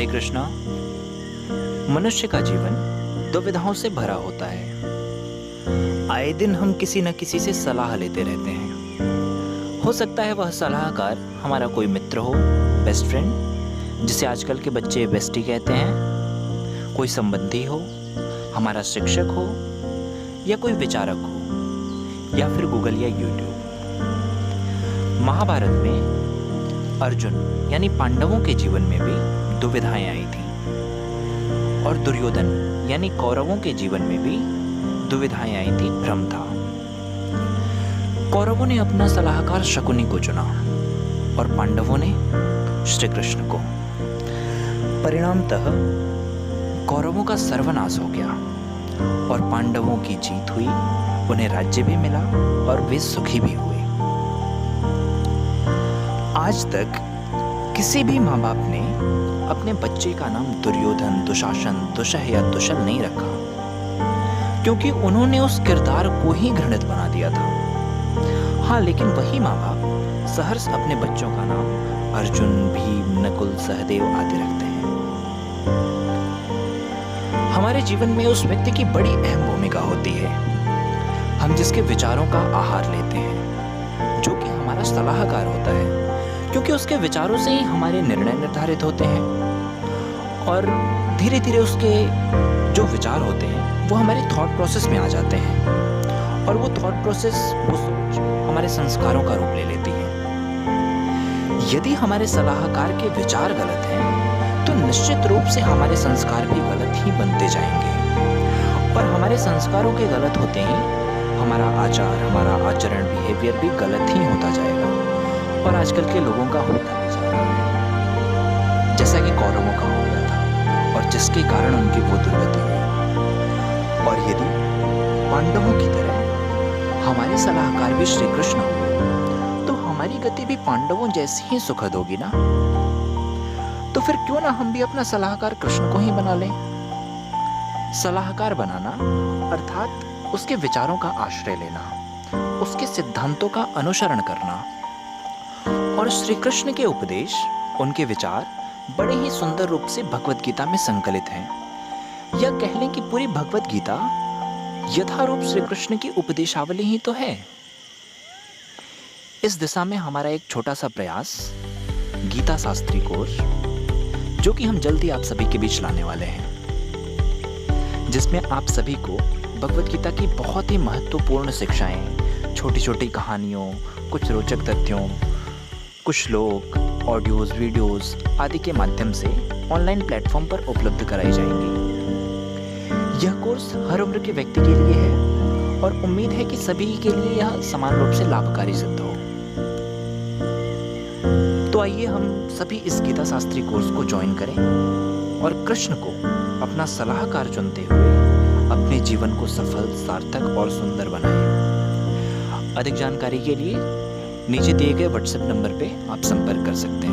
हरे कृष्णा। मनुष्य का जीवन दुविधाओं से भरा होता है। आए दिन हम किसी न किसी से सलाह लेते रहते हैं। हो सकता है वह सलाहकार हमारा कोई मित्र हो, बेस्ट फ्रेंड, जिसे आजकल के बच्चे बेस्टी कहते हैं, कोई संबंधी हो, हमारा शिक्षक हो, या कोई विचारक हो, या फिर गूगल या यूट्यूब। महाभारत में अर्जुन यानी पांडवों के जीवन में भी दुविधाएं आई थीं, और दुर्योधन यानी कौरवों के जीवन में भी दुविधाएं आई थी, भ्रम था। कौरवों ने अपना सलाहकार शकुनी को चुना और पांडवों ने श्री कृष्ण को। परिणामतः कौरवों का सर्वनाश हो गया और पांडवों की जीत हुई। उन्हें राज्य भी मिला और वे सुखी भी हुए। आज तक किसी भी माँ बाप ने अपने बच्चे का नाम दुर्योधन, दुशासन, दुशह या दुशल नहीं रखा, क्योंकि उन्होंने उस किरदार को ही घृणित बना दिया था। हाँ, लेकिन वही माँ बाप सहर्ष अपने बच्चों का नाम अर्जुन, भीम, नकुल, सहदेव आदि रखते हैं। हमारे जीवन में उस व्यक्ति की बड़ी अहम भूमिका होती है। हम जिसके विचारों का आहार लेते हैं, जो कि हमारा सलाहकार होता है, क्योंकि उसके विचारों से ही हमारे निर्णय निर्धारित होते हैं और धीरे धीरे उसके जो विचार होते हैं वो हमारे थॉट प्रोसेस में आ जाते हैं और वो थॉट प्रोसेस, वो सोच हमारे संस्कारों का रूप ले लेती है। यदि हमारे सलाहकार के विचार गलत हैं तो निश्चित रूप से हमारे संस्कार भी गलत ही बनते जाएंगे, और हमारे संस्कारों के गलत होते ही हमारा आचार, हमारा आचरण, बिहेवियर भी गलत ही होता जाएगा, और आजकल के लोगों का होता ही जा रहा है, जैसा कि कौरवों का हो गया था और जिसके कारण उनकी वो दुर्गति हुई। और यदि पांडवों की तरह हमारे सलाहकार भी श्री कृष्ण हुए तो हमारी गति भी पांडवों जैसी ही सुखद होगी ना। तो फिर क्यों ना हम भी अपना सलाहकार कृष्ण को ही बना लें। सलाहकार बनाना अर्थात उसके विचारों का आश्रय लेना, उसके सिद्धांतों का अनुसरण करना। और श्री कृष्ण के उपदेश, उनके विचार बड़े ही सुंदर रूप से भगवत गीता में संकलित हैं, या कह लें कि पूरी भगवत गीता यथारूप श्री कृष्ण की उपदेशावली ही तो है। इस दिशा में हमारा एक छोटा सा प्रयास, गीता शास्त्री कोर्स, जो कि हम जल्दी आप सभी के बीच लाने वाले हैं, जिसमें आप सभी को भगवत गीता की बहुत ही महत्वपूर्ण शिक्षाएं, छोटी छोटी कहानियों, कुछ रोचक तथ्यों, कुछ श्लोक, ऑडियोज, वीडियोस आदि के माध्यम से ऑनलाइन प्लेटफॉर्म पर उपलब्ध कराई जाएंगी। यह कोर्स हर उम्र के व्यक्ति के लिए है और उम्मीद है कि सभी के लिए यह समान रूप से लाभकारी सिद्ध हो। तो आइए हम सभी इस गीता शास्त्री कोर्स को ज्वाइन करें और कृष्ण को अपना सलाहकार चुनते हुए अपने जीवन को सफल, सार्थक और सुंदर बनाएं। अधिक जानकारी के लिए नीचे दिए गए व्हाट्सएप नंबर पे आप संपर्क कर सकते हैं।